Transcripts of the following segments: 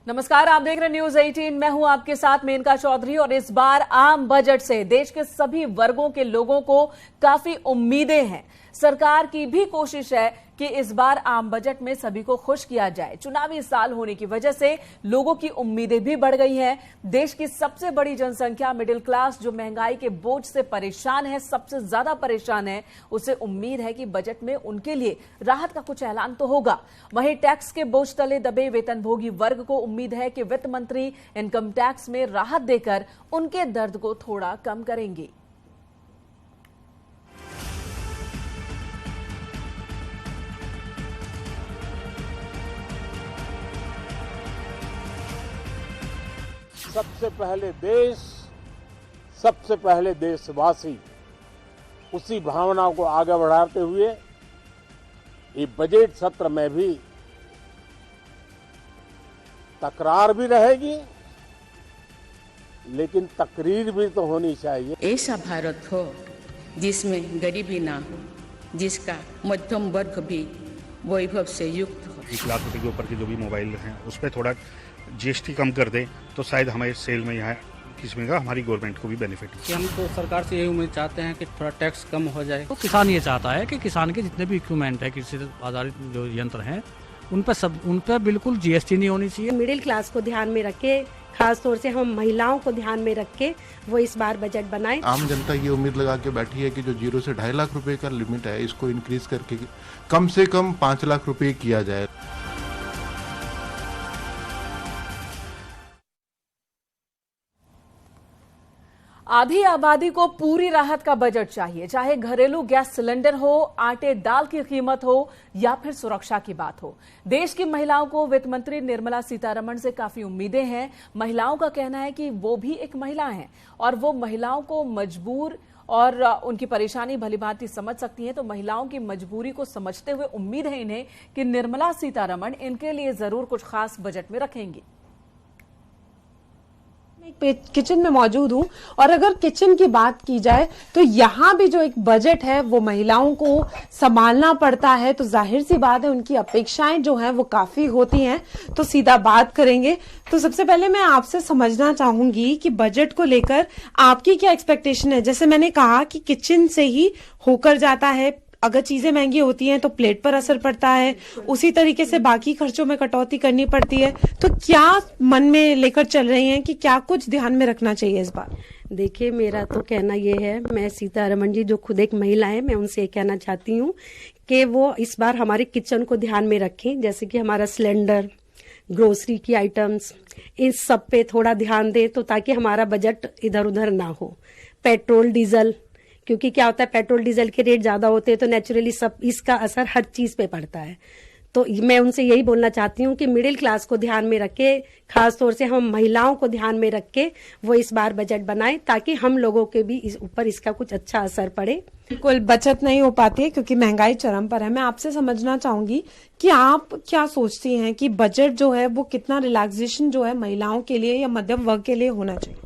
नमस्कार, आप देख रहे हैं न्यूज 18। मैं हूं आपके साथ मेनका चौधरी और इस बार आम बजट से देश के सभी वर्गों के लोगों को काफी उम्मीदें हैं। सरकार की भी कोशिश है कि इस बार आम बजट में सभी को खुश किया जाए। चुनावी साल होने की वजह से लोगों की उम्मीदें भी बढ़ गई हैं। देश की सबसे बड़ी जनसंख्या मिडिल क्लास जो महंगाई के बोझ से परेशान है, सबसे ज्यादा परेशान है, उसे उम्मीद है कि बजट में उनके लिए राहत का कुछ ऐलान तो होगा। वहीं टैक्स के बोझ तले दबे वेतनभोगी वर्ग को उम्मीद है कि वित्त मंत्री इनकम टैक्स में राहत देकर उनके दर्द को थोड़ा कम करेंगे। सबसे पहले देशवासी उसी भावना को आगे बढ़ाते हुए ये बजट सत्र में भी तकरार भी रहेगी, लेकिन तकरीर भी तो होनी चाहिए। ऐसा भारत हो जिसमें गरीबी ना हो, जिसका मध्यम वर्ग भी वैभव से युक्त हो। 1 लाख रुपए के ऊपर के जो भी मोबाइल हैं उस पर थोड़ा जीएसटी कम कर दें तो शायद हमारे सेल में यहाँ किस्म का हमारी गवर्नमेंट को भी बेनिफिट हो। हम तो सरकार से यही उम्मीद चाहते हैं कि थोड़ा टैक्स कम हो जाए। तो किसान ये चाहता है कि किसान के जितने भी इक्विपमेंट है, कृषि आधारित जो यंत्र हैं, उन पर बिल्कुल जीएसटी नहीं होनी चाहिए। मिडिल क्लास को ध्यान में रख के, खास तौर से हम महिलाओं को ध्यान में रख के वो इस बार बजट बनाए। आम जनता ये उम्मीद लगा के बैठी है कि जो 0 से 2.5 लाख रुपए का लिमिट है, इसको इंक्रीज करके कम से कम 5 लाख रुपए किया जाए। आधी आबादी को पूरी राहत का बजट चाहिए, चाहे घरेलू गैस सिलेंडर हो, आटे दाल की कीमत हो या फिर सुरक्षा की बात हो। देश की महिलाओं को वित्त मंत्री निर्मला सीतारमण से काफी उम्मीदें हैं। महिलाओं का कहना है कि वो भी एक महिला हैं और वो महिलाओं को मजबूर और उनकी परेशानी भलीभांति समझ सकती हैं। तो महिलाओं की मजबूरी को समझते हुए उम्मीद है इन्हें कि निर्मला सीतारमण इनके लिए जरूर कुछ खास बजट में रखेंगी। किचन में मौजूद हूं और अगर किचन की बात की जाए तो यहाँ भी जो एक बजट है वो महिलाओं को संभालना पड़ता है, तो जाहिर सी बात है उनकी अपेक्षाएं जो हैं वो काफी होती हैं। तो सीधा बात करेंगे। तो सबसे पहले मैं आपसे समझना चाहूंगी कि बजट को लेकर आपकी क्या एक्सपेक्टेशन है। जैसे मैंने कहा कि किचन से ही होकर जाता है, अगर चीजें महंगी होती हैं तो प्लेट पर असर पड़ता है, उसी तरीके से बाकी खर्चों में कटौती करनी पड़ती है। तो क्या मन में लेकर चल रही हैं कि क्या कुछ ध्यान में रखना चाहिए इस बार? देखिए, मेरा तो कहना ये है, मैं सीतारमण जी जो खुद एक महिला है, मैं उनसे कहना चाहती हूँ कि वो इस बार हमारे किचन को ध्यान में रखें। जैसे कि हमारा सिलेंडर, ग्रोसरी की आइटम्स, इन सब पे थोड़ा ध्यान दें, तो ताकि हमारा बजट इधर उधर ना हो। पेट्रोल डीजल, क्योंकि क्या होता है, पेट्रोल डीजल के रेट ज्यादा होते हैं तो नेचुरली सब इसका असर हर चीज पे पड़ता है। तो मैं उनसे यही बोलना चाहती हूँ कि मिडिल क्लास को ध्यान में रख के, खास तौर से हम महिलाओं को ध्यान में रख के वो इस बार बजट बनाए, ताकि हम लोगों के भी इस ऊपर इसका कुछ अच्छा असर पड़े। बिल्कुल बचत नहीं हो पाती है क्योंकि महंगाई चरम पर है। मैं आपसे समझना चाहूंगी कि आप क्या सोचती हैं कि बजट जो है वो कितना रिलैक्सेशन जो है महिलाओं के लिए या मध्यम वर्ग के लिए होना चाहिए?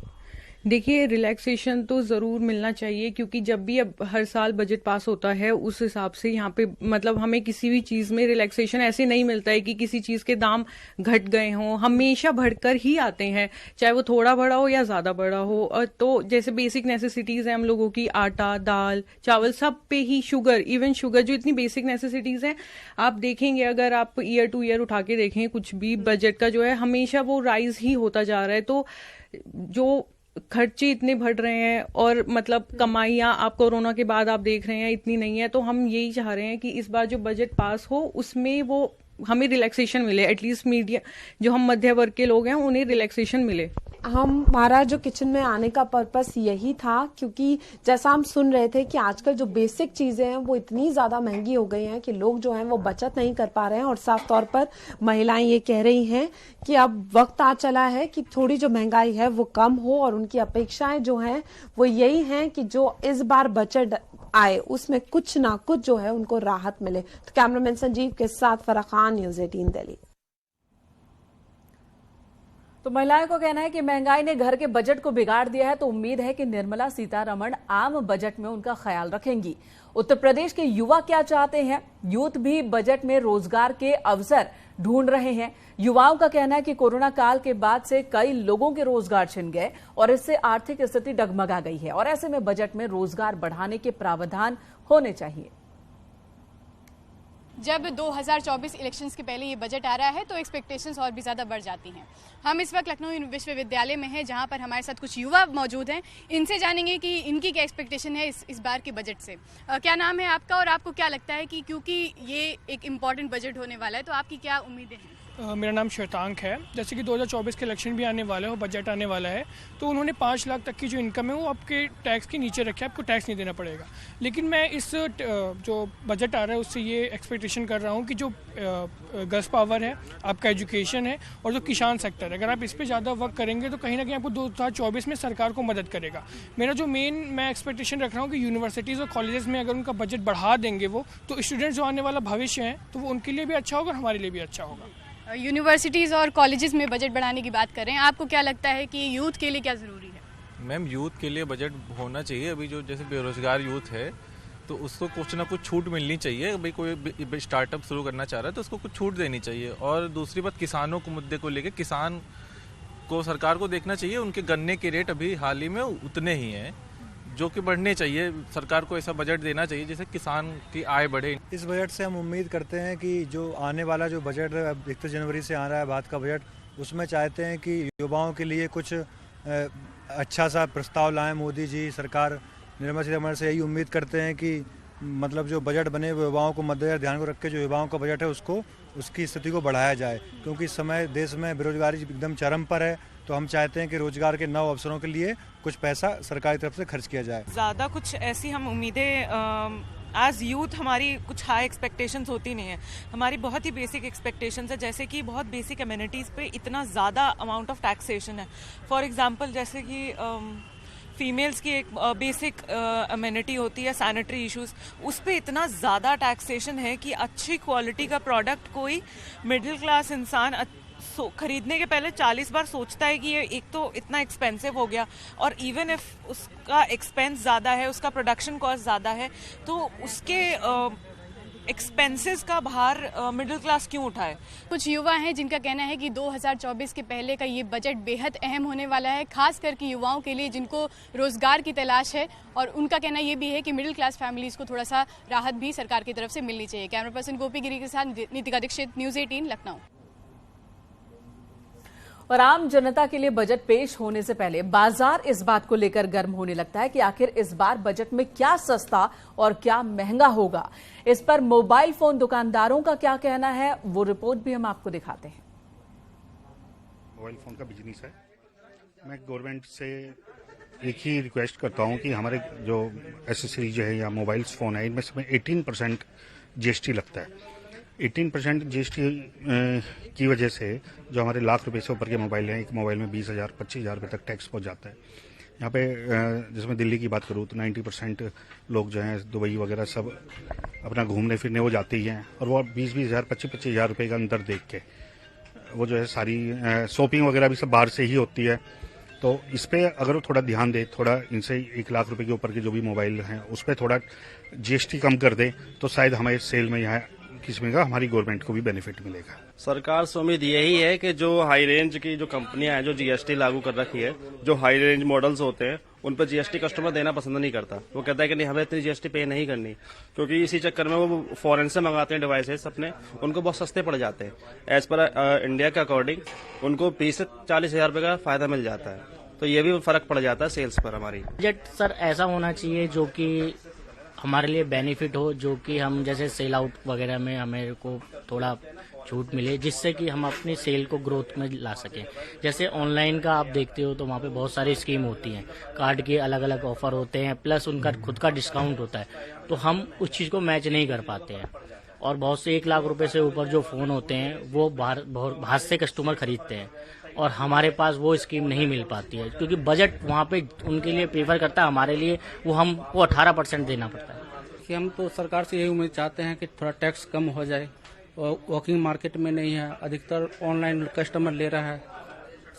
देखिए, रिलैक्सेशन तो ज़रूर मिलना चाहिए, क्योंकि जब भी अब हर साल बजट पास होता है उस हिसाब से यहाँ पे मतलब हमें किसी भी चीज़ में रिलैक्सेशन ऐसे नहीं मिलता है कि किसी चीज़ के दाम घट गए हों। हमेशा बढ़कर ही आते हैं, चाहे वो थोड़ा बड़ा हो या ज़्यादा बड़ा हो। तो जैसे बेसिक नेसेसिटीज़ हैं हम लोगों की, आटा, दाल, चावल, सब पे ही, शुगर, इवन शुगर, जो इतनी बेसिक नेसेसिटीज़ हैं, आप देखेंगे अगर आप ईयर टू ईयर उठा के देखें कुछ भी बजट का जो है, हमेशा वो राइज ही होता जा रहा है। तो जो खर्चे इतने बढ़ रहे हैं और मतलब कमाइयां आप कोरोना के बाद आप देख रहे हैं इतनी नहीं है, तो हम यही चाह रहे हैं कि इस बार जो बजट पास हो उसमें वो हमें रिलैक्सेशन मिले। एटलीस्ट मीडिया जो हम मध्य वर्ग के लोग हैं उन्हें रिलैक्सेशन मिले। हमारा जो किचन में आने का पर्पस यही था, क्योंकि जैसा हम सुन रहे थे कि आजकल जो बेसिक चीजें हैं वो इतनी ज्यादा महंगी हो गई हैं कि लोग जो हैं वो बचत नहीं कर पा रहे हैं। और साफ तौर पर महिलाएं ये कह रही हैं कि अब वक्त आ चला है कि थोड़ी जो महंगाई है वो कम हो, और उनकी अपेक्षाएं जो हैं वो यही हैं कि जो इस बार बजट आए उसमें कुछ ना कुछ जो है उनको राहत मिले। तो कैमरामैन संजीव के साथ फराह खान, न्यूज 18 दिल्ली। तो महिलाओं को कहना है कि महंगाई ने घर के बजट को बिगाड़ दिया है, तो उम्मीद है कि निर्मला सीतारमण आम बजट में उनका ख्याल रखेंगी। उत्तर प्रदेश के युवा क्या चाहते हैं? यूथ भी बजट में रोजगार के अवसर ढूंढ रहे हैं। युवाओं का कहना है कि कोरोना काल के बाद से कई लोगों के रोजगार छिन गए और इससे आर्थिक स्थिति डगमगा गई है और ऐसे में बजट में रोजगार बढ़ाने के प्रावधान होने चाहिए। जब 2024 इलेक्शंस के पहले ये बजट आ रहा है तो एक्सपेक्टेशंस और भी ज़्यादा बढ़ जाती हैं। हम इस वक्त लखनऊ विश्वविद्यालय में हैं, जहां पर हमारे साथ कुछ युवा मौजूद हैं। इनसे जानेंगे कि इनकी क्या एक्सपेक्टेशन है इस बार के बजट से। क्या नाम है आपका और आपको क्या लगता है कि क्योंकि ये एक इम्पॉर्टेंट बजट होने वाला है तो आपकी क्या उम्मीदें हैं? मेरा नाम श्वेतांक है। जैसे कि 2024 के इलेक्शन भी आने वाले हो, बजट आने वाला है, तो उन्होंने 5 लाख तक की जो इनकम है वो आपके टैक्स के नीचे रखे, आपको टैक्स नहीं देना पड़ेगा। लेकिन मैं इस जो बजट आ रहा है उससे ये एक्सपेक्टेशन कर रहा हूँ कि जो गर्ल्स पावर है, आपका एजुकेशन है और जो किसान सेक्टर है, अगर आप इस पर ज़्यादा वर्क करेंगे तो कहीं ना कहीं आपको 2024 में सरकार को मदद करेगा। मेरा जो मैं एक्सपेक्टेशन रख रहा हूँ कि यूनिवर्सिटीज़ और कॉलेजेस में अगर उनका बजट बढ़ा देंगे वो, तो स्टूडेंट्स जो आने वाला भविष्य है तो वो उनके लिए भी अच्छा होगा और हमारे लिए भी अच्छा होगा। यूनिवर्सिटीज़ और कॉलेजेस में बजट बढ़ाने की बात कर रहे हैं, आपको क्या लगता है कि यूथ के लिए क्या ज़रूरी है? मैम, यूथ के लिए बजट होना चाहिए। अभी जो जैसे बेरोजगार यूथ है तो उसको कुछ ना कुछ छूट मिलनी चाहिए। भाई कोई स्टार्टअप शुरू करना चाह रहा है तो उसको कुछ छूट देनी चाहिए। और दूसरी बात, किसानों को मुद्दे को लेकर किसान को सरकार को देखना चाहिए। उनके गन्ने के रेट अभी हाल ही में उतने ही हैं जो कि बढ़ने चाहिए। सरकार को ऐसा बजट देना चाहिए जिससे किसान की आय बढ़े। इस बजट से हम उम्मीद करते हैं कि जो आने वाला जो बजट 31 जनवरी से आ रहा है बाद का बजट, उसमें चाहते हैं कि युवाओं के लिए कुछ अच्छा सा प्रस्ताव लाएं मोदी जी। सरकार निर्मला सीतारमण से यही उम्मीद करते हैं कि मतलब जो बजट बने वो युवाओं को मद्देनजर ध्यान को रख के जो युवाओं का बजट है उसकी स्थिति को बढ़ाया जाए, क्योंकि इस समय देश में बेरोजगारी एकदम चरम पर है। तो हम चाहते हैं कि रोजगार के नव अवसरों के लिए कुछ पैसा सरकारी तरफ से खर्च किया जाए। ज़्यादा कुछ ऐसी हम उम्मीदें एज यूथ हमारी कुछ हाई एक्सपेक्टेशंस होती नहीं है। हमारी बहुत ही बेसिक एक्सपेक्टेशंस है, जैसे कि बहुत बेसिक अमेनिटीज़ पे इतना ज़्यादा अमाउंट ऑफ टैक्सेशन है। फॉर एग्जांपल जैसे कि फीमेल्स की एक बेसिक अमेनिटी होती है सैनिटरी इश्यूज, उस पर इतना ज़्यादा टैक्सेशन है कि अच्छी क्वालिटी का प्रोडक्ट कोई मिडिल क्लास इंसान खरीदने के पहले 40 बार सोचता है कि ये एक तो इतना एक्सपेंसिव हो गया, और इवन इफ उसका एक्सपेंस ज़्यादा है, उसका प्रोडक्शन कॉस्ट ज़्यादा है, तो उसके एक्सपेंसेस का भार मिडिल क्लास क्यों उठाए। कुछ युवा हैं जिनका कहना है कि 2024 के पहले का ये बजट बेहद अहम होने वाला है, खास करके युवाओं के लिए जिनको रोजगार की तलाश है, और उनका कहना ये भी है कि मिडिल क्लास फैमिलीज को थोड़ा सा राहत भी सरकार की तरफ से मिलनी चाहिए। कैमरा पर्सन गोपी गिरी के साथ नीतिका दीक्षित, न्यूज़ 18 लखनऊ। और आम जनता के लिए बजट पेश होने से पहले बाजार इस बात को लेकर गर्म होने लगता है कि आखिर इस बार बजट में क्या सस्ता और क्या महंगा होगा। इस पर मोबाइल फोन दुकानदारों का क्या कहना है, वो रिपोर्ट भी हम आपको दिखाते हैं। मोबाइल फोन का बिजनेस है। मैं गवर्नमेंट से एक ही रिक्वेस्ट करता हूं कि हमारे जो एसेसरीज है या मोबाइल फोन है, इनमें से 18% जीएसटी लगता है। 18% जीएसटी की वजह से जो हमारे लाख रुपए से ऊपर के मोबाइल हैं, एक मोबाइल में 20,000 25,000 रुपये तक टैक्स पहुंच जाता है। यहाँ पे जिसमें दिल्ली की बात करूँ तो 90% लोग जो हैं दुबई वगैरह सब अपना घूमने फिरने वो जाते ही हैं, और वो 20,000 25,000 रुपये का अंदर देख के वो जो है सारी शॉपिंग वगैरह भी सब बाहर से ही होती है। तो इस पर अगर वो थोड़ा ध्यान दे, थोड़ा इनसे 1 लाख रुपए के ऊपर के जो भी मोबाइल हैं उस पर थोड़ा जीएसटी कम कर दे तो शायद हमें सेल में यहाँ किस्म का हमारी गवर्नमेंट को भी बेनिफिट मिलेगा। सरकार से उम्मीद यही है कि जो हाई रेंज की जो कंपनियां हैं जो जीएसटी लागू कर रखी है, जो हाई रेंज मॉडल्स होते हैं उन पर जीएसटी कस्टमर देना पसंद नहीं करता। वो कहता है कि नहीं, हमें इतनी जीएसटी पे नहीं करनी, क्योंकि इसी चक्कर में वो फॉरेन से मंगाते हैं डिवाइसेस अपने, उनको बहुत सस्ते पड़ जाते हैं। एज पर इंडिया के अकॉर्डिंग उनको 20 से 40,000 रुपए का फायदा मिल जाता है, तो ये भी फर्क पड़ जाता है सेल्स पर हमारी। बजट सर ऐसा होना चाहिए जो कि हमारे लिए बेनिफिट हो, जो कि हम जैसे सेल आउट वगैरह में हमें को थोड़ा छूट मिले, जिससे कि हम अपनी सेल को ग्रोथ में ला सकें। जैसे ऑनलाइन का आप देखते हो तो वहाँ पे बहुत सारी स्कीम होती हैं, कार्ड के अलग अलग ऑफर होते हैं, प्लस उनका खुद का डिस्काउंट होता है, तो हम उस चीज़ को मैच नहीं कर पाते हैं। और बहुत से 1 लाख रुपए से ऊपर जो फ़ोन होते हैं वो बाहर से कस्टमर खरीदते हैं, और हमारे पास वो स्कीम नहीं मिल पाती है, क्योंकि बजट वहाँ पे उनके लिए प्रेफर करता है, हमारे लिए वो हमको 18% देना पड़ता है। कि हम तो सरकार से यही उम्मीद चाहते हैं कि थोड़ा टैक्स कम हो जाए, और वॉकिंग मार्केट में नहीं है, अधिकतर ऑनलाइन कस्टमर ले रहा है,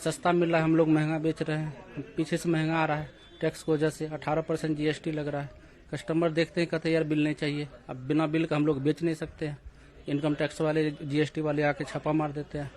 सस्ता मिल रहा है, हम लोग महंगा बेच रहे हैं, पीछे से महंगा आ रहा है टैक्स की वजह से। 18% जीएसटी लग रहा है, कस्टमर देखते हैं कहते हैं यार बिल नहीं चाहिए, अब बिना बिल का हम लोग बेच नहीं सकते हैं, इनकम टैक्स वाले जीएसटी वाले आके छापा मार देते हैं।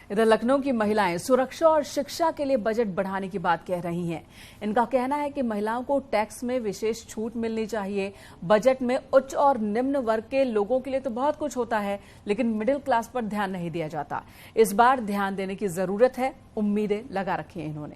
इधर लखनऊ की महिलाएं सुरक्षा और शिक्षा के लिए बजट बढ़ाने की बात कह रही हैं। इनका कहना है कि महिलाओं को टैक्स में विशेष छूट मिलनी चाहिए। बजट में उच्च और निम्न वर्ग के लोगों के लिए तो बहुत कुछ होता है, लेकिन मिडिल क्लास पर ध्यान नहीं दिया जाता। इस बार ध्यान देने की जरूरत है, उम्मीदें लगा रखी हैं इन्होंने।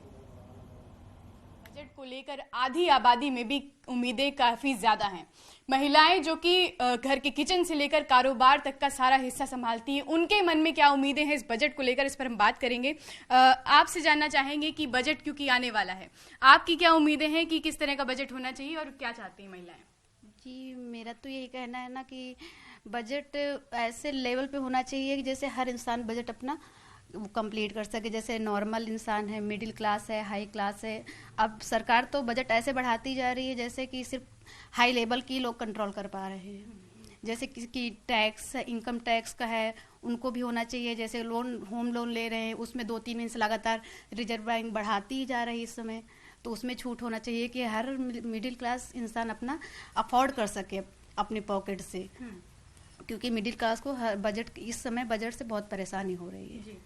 बजट को लेकर आधी आबादी में भी उम्मीदें काफी ज्यादा हैं। महिलाएं जो कि घर के किचन से लेकर कारोबार तक का सारा हिस्सा संभालती हैं, उनके मन में क्या उम्मीदें हैं इस बजट को लेकर, इस पर हम बात करेंगे। आपसे जानना चाहेंगे कि बजट क्योंकि आने वाला है, आपकी क्या उम्मीदें हैं कि किस तरह का बजट होना चाहिए और क्या चाहती हैं महिलाएं? जी, मेरा तो यही कहना है ना कि बजट ऐसे लेवल पे होना चाहिए कि जैसे हर इंसान बजट अपना कंप्लीट कर सके। जैसे नॉर्मल इंसान है, मिडिल क्लास है, हाई क्लास है। अब सरकार तो बजट ऐसे बढ़ाती जा रही है जैसे कि सिर्फ हाई लेवल की लोग कंट्रोल कर पा रहे हैं। जैसे कि टैक्स, इनकम टैक्स का है, उनको भी होना चाहिए। जैसे लोन, होम लोन ले रहे हैं, उसमें 2-3 महीने से लगातार रिजर्व बैंक बढ़ाती ही जा रही है इस समय, तो उसमें छूट होना चाहिए कि हर मिडिल क्लास इंसान अपना अफोर्ड कर सके अपने पॉकेट से, क्योंकि मिडिल क्लास को बजट इस समय बजट से बहुत परेशानी हो रही है।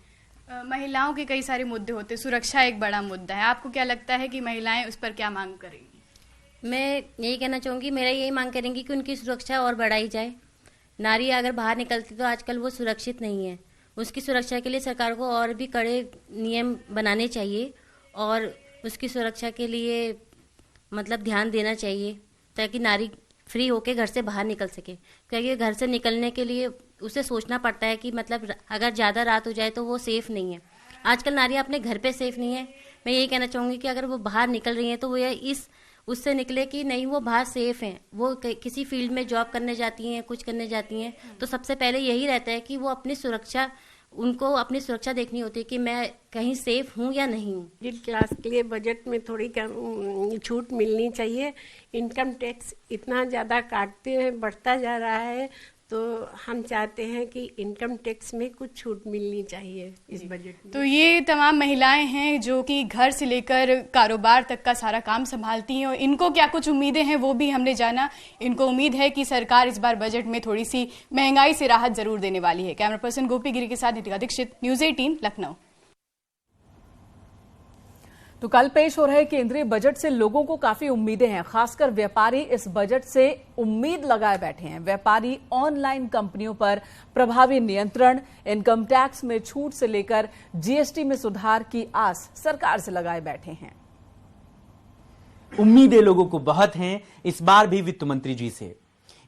महिलाओं के कई सारे मुद्दे होते हैं, सुरक्षा एक बड़ा मुद्दा है। आपको क्या लगता है कि महिलाएं उस पर क्या मांग करेंगी? मैं यही कहना चाहूँगी, मेरा यही मांग करेंगी कि उनकी सुरक्षा और बढ़ाई जाए। नारी अगर बाहर निकलती तो आजकल वो सुरक्षित नहीं है। उसकी सुरक्षा के लिए सरकार को और भी कड़े नियम बनाने चाहिए और उसकी सुरक्षा के लिए मतलब ध्यान देना चाहिए, ताकि नारी फ्री होके घर से बाहर निकल सके। क्योंकि घर से निकलने के लिए उसे सोचना पड़ता है कि मतलब अगर ज़्यादा रात हो जाए तो वो सेफ़ नहीं है। आजकल नारियाँ अपने घर पे सेफ़ नहीं है। मैं यही कहना चाहूँगी कि अगर वो बाहर निकल रही हैं तो वो उससे निकले कि नहीं वो बाहर सेफ़ हैं। वो किसी फील्ड में जॉब करने जाती हैं, कुछ करने जाती हैं, तो सबसे पहले यही रहता है कि वो अपनी सुरक्षा, उनको अपनी सुरक्षा देखनी होती है कि मैं कहीं सेफ हूँ या नहीं हूँ। मिडिल क्लास के लिए बजट में थोड़ी छूट मिलनी चाहिए। इनकम टैक्स इतना ज़्यादा काटते हैं, बढ़ता जा रहा है, तो हम चाहते हैं कि इनकम टैक्स में कुछ छूट मिलनी चाहिए इस बजट में। तो ये तमाम महिलाएं हैं जो कि घर से लेकर कारोबार तक का सारा काम संभालती हैं और इनको क्या कुछ उम्मीदें हैं वो भी हमने जाना। इनको उम्मीद है कि सरकार इस बार बजट में थोड़ी सी महंगाई से राहत जरूर देने वाली है। कैमरा पर्सन गोपी गिरी के साथ नितिका दीक्षित, न्यूज़ 18 लखनऊ। तो कल पेश हो रहे केंद्रीय बजट से लोगों को काफी उम्मीदें हैं। खासकर व्यापारी इस बजट से उम्मीद लगाए बैठे हैं। व्यापारी ऑनलाइन कंपनियों पर प्रभावी नियंत्रण, इनकम टैक्स में छूट से लेकर जीएसटी में सुधार की आस सरकार से लगाए बैठे हैं। उम्मीदें लोगों को बहुत हैं, इस बार भी वित्त मंत्री जी से।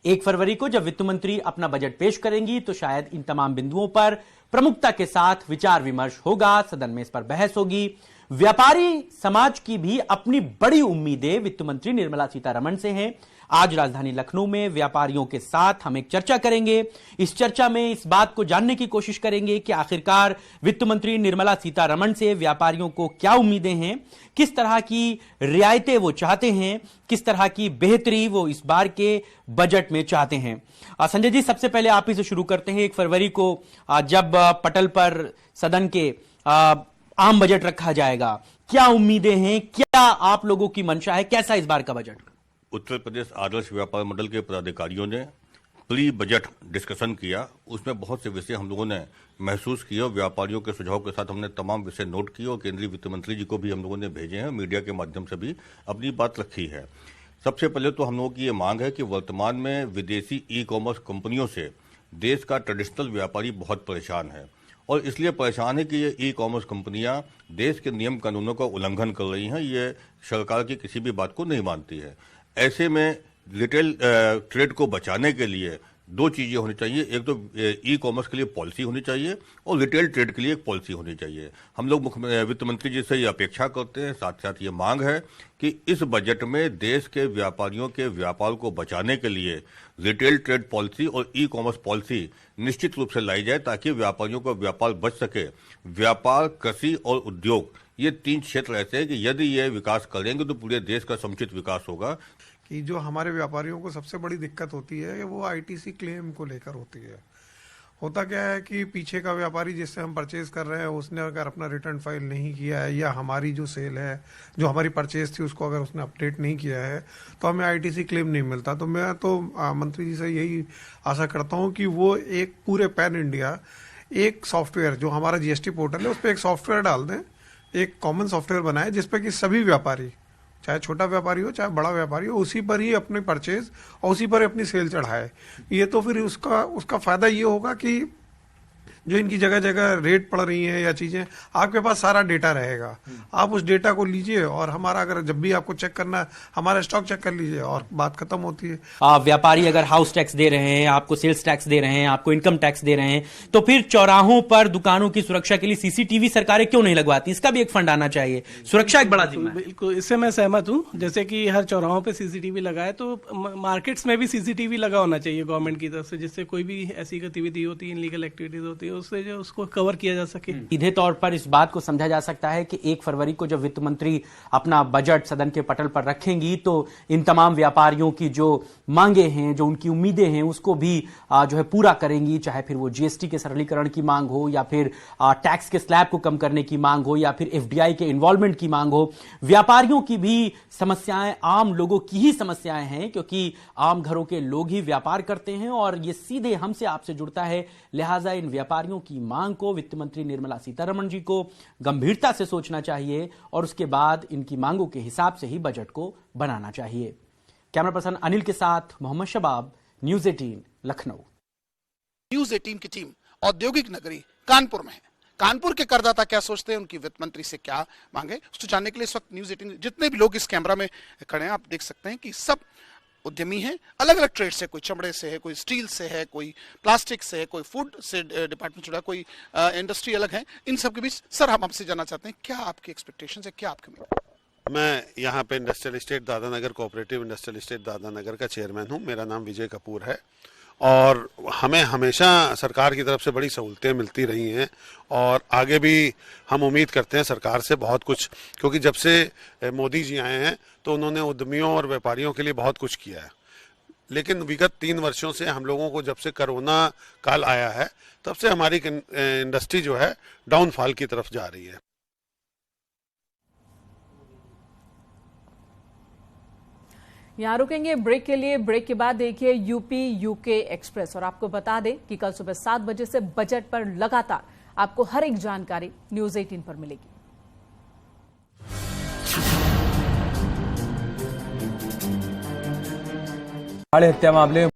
1 फरवरी को जब वित्त मंत्री अपना बजट पेश करेंगी तो शायद इन तमाम बिंदुओं पर प्रमुखता के साथ विचार विमर्श होगा, सदन में इस पर बहस होगी। व्यापारी समाज की भी अपनी बड़ी उम्मीदें वित्त मंत्री निर्मला सीतारमण से हैं। आज राजधानी लखनऊ में व्यापारियों के साथ हम एक चर्चा करेंगे। इस चर्चा में इस बात को जानने की कोशिश करेंगे कि आखिरकार वित्त मंत्री निर्मला सीतारमण से व्यापारियों को क्या उम्मीदें हैं, किस तरह की रियायतें वो चाहते हैं, किस तरह की बेहतरी वो इस बार के बजट में चाहते हैं। संजय जी, सबसे पहले आप ही से शुरू करते हैं। 1 फरवरी को जब पटल पर सदन के आम बजट रखा जाएगा, क्या उम्मीदें हैं, क्या आप लोगों की मंशा है, कैसा इस बार का बजट? उत्तर प्रदेश आदर्श व्यापार मंडल के पदाधिकारियों ने प्री बजट डिस्कशन किया। उसमें बहुत से विषय हम लोगों ने महसूस किए और व्यापारियों के सुझाव के साथ हमने तमाम विषय नोट किए और केंद्रीय वित्त मंत्री जी को भी हम लोगों ने भेजे हैं। मीडिया के माध्यम से भी अपनी बात रखी है। सबसे पहले तो हम लोगों की ये मांग है कि वर्तमान में विदेशी ई कॉमर्स कंपनियों से देश का ट्रेडिशनल व्यापारी बहुत परेशान है और इसलिए परेशान है कि ये ई कॉमर्स कंपनियां देश के नियम कानूनों का उल्लंघन कर रही हैं। ये सरकार की किसी भी बात को नहीं मानती है। ऐसे में रिटेल ट्रेड को बचाने के लिए 2 चीजें होनी चाहिए। एक तो ई कॉमर्स के लिए पॉलिसी होनी चाहिए और रिटेल ट्रेड के लिए एक पॉलिसी होनी चाहिए। हम लोग वित्त मंत्री जी से ये अपेक्षा करते हैं, साथ साथ ये मांग है कि इस बजट में देश के व्यापारियों के व्यापार को बचाने के लिए रिटेल ट्रेड पॉलिसी और ई कॉमर्स पॉलिसी निश्चित रूप से लाई जाए ताकि व्यापारियों का व्यापार बच सके। व्यापार, कृषि और उद्योग, ये 3 क्षेत्र ऐसे हैं कि यदि ये विकास करेंगे तो पूरे देश का समुचित विकास होगा। कि जो हमारे व्यापारियों को सबसे बड़ी दिक्कत होती है वो आईटीसी क्लेम को लेकर होती है होता क्या है कि पीछे का व्यापारी जिससे हम परचेज कर रहे हैं उसने अगर अपना रिटर्न फाइल नहीं किया है या हमारी जो सेल है, जो हमारी परचेज थी, उसको अगर उसने अपडेट नहीं किया है तो हमें आईटीसी क्लेम नहीं मिलता। तो मैं तो मंत्री जी से यही आशा करता हूं कि वो एक पूरे पैन इंडिया एक सॉफ्टवेयर, जो हमारा जीएसटी पोर्टल है उस पर एक सॉफ्टवेयर डाल दें, एक कॉमन सॉफ्टवेयर बनाए जिसपे कि सभी व्यापारी, चाहे छोटा व्यापारी हो चाहे बड़ा व्यापारी हो, उसी पर ही अपनी परचेज और उसी पर अपनी सेल चढ़ाए। ये तो फिर उसका फायदा ये होगा कि जो इनकी जगह जगह रेट पड़ रही हैं या चीजें, आपके पास सारा डेटा रहेगा। आप उस डेटा को लीजिए और हमारा अगर जब भी आपको चेक करना है हमारा स्टॉक चेक कर लीजिए और बात खत्म होती है। व्यापारी अगर हाउस टैक्स दे रहे हैं, आपको सेल्स टैक्स दे रहे हैं, आपको इनकम टैक्स दे रहे हैं, तो फिर चौराहों पर दुकानों की सुरक्षा के लिए सीसीटीवी सरकारें क्यों नहीं लगवाती? इसका भी एक फंड आना चाहिए। सुरक्षा एक बड़ा जिम्मा है। बिल्कुल, इससे मैं सहमत हूँ। जैसे कि हर चौराहों पे सीसीटीवी लगाए तो मार्केट्स में भी सीसीटीवी लगा होना चाहिए गवर्नमेंट की तरफ से, जिससे कोई भी ऐसी गतिविधि होती है, इनलीगल एक्टिविटीज होती है, उससे जो उसको कवर किया जा सके। सीधे तौर पर इस बात को समझा जा सकता है कि 1 फरवरी को जब वित्त मंत्री अपना बजट सदन के पटल पर रखेंगी तो इन तमाम व्यापारियों की जो मांगे हैं, जो उनकी उम्मीदें हैं, उसको भी जो है पूरा करेंगी। चाहे फिर वो जीएसटी के सरलीकरण की मांग हो या फिर टैक्स के स्लैब को कम करने की मांग हो या फिर एफडीआई के इन्वॉल्वमेंट की मांग हो। व्यापारियों की भी समस्याएं आम लोगों की ही समस्याएं हैं, क्योंकि आम घरों के लोग ही व्यापार करते हैं और ये सीधे हमसे आपसे जुड़ता है। लिहाजा इन व्यापारियों की मांग को वित्त मंत्री निर्मला सीतारमण जी को गंभीरता से सोचना चाहिए और उसके बाद इनकी मांगों के हिसाब से ही बजट को बनाना चाहिए। कैमरा पर्सन अनिल के साथ मोहम्मद शबाब, न्यूज़ 18 लखनऊ। न्यूज़ 18 की टीम औद्योगिक नगरी कानपुर में है। कानपुर के करदाता क्या सोचते हैं, उनकी वित्त मंत्री से क्या मांगे, उसको जानने के लिए इस वक्त न्यूज़ 18 जितने भी लोग इस कैमरा में खड़े हैं, आप देख सकते हैं कि सब उद्यमी हैं, अलग अलग ट्रेड से, कोई चमड़े से है, कोई स्टील से है, कोई प्लास्टिक से है, कोई फूड से डिपार्टमेंट जुड़ा, कोई इंडस्ट्री अलग है। इन सब के बीच सर हम आपसे जानना चाहते हैं क्या आपकी एक्सपेक्टेशन है, क्या आपके उम्मीद? मैं यहाँ पे industrial estate Dadanagar cooperative industrial estate Dadanagar का चेयरमैन हूँ। मेरा नाम विजय कपूर है और हमें हमेशा सरकार की तरफ से बड़ी सहूलतें मिलती रही हैं और आगे भी हम उम्मीद करते हैं सरकार से बहुत कुछ, क्योंकि जब से मोदी जी आए हैं तो उन्होंने उद्यमियों और व्यापारियों के लिए बहुत कुछ किया है। लेकिन विगत 3 वर्षों से हम लोगों को जब से कोरोना काल आया है तब से हमारी इंडस्ट्री जो है डाउनफॉल की तरफ जा रही है। यहां रुकेंगे ब्रेक के लिए। ब्रेक के बाद देखिए यूपी यूके एक्सप्रेस। और आपको बता दें कि कल सुबह 7 बजे से बजट पर लगातार आपको हर एक जानकारी न्यूज़ 18 पर मिलेगी। हत्या मामले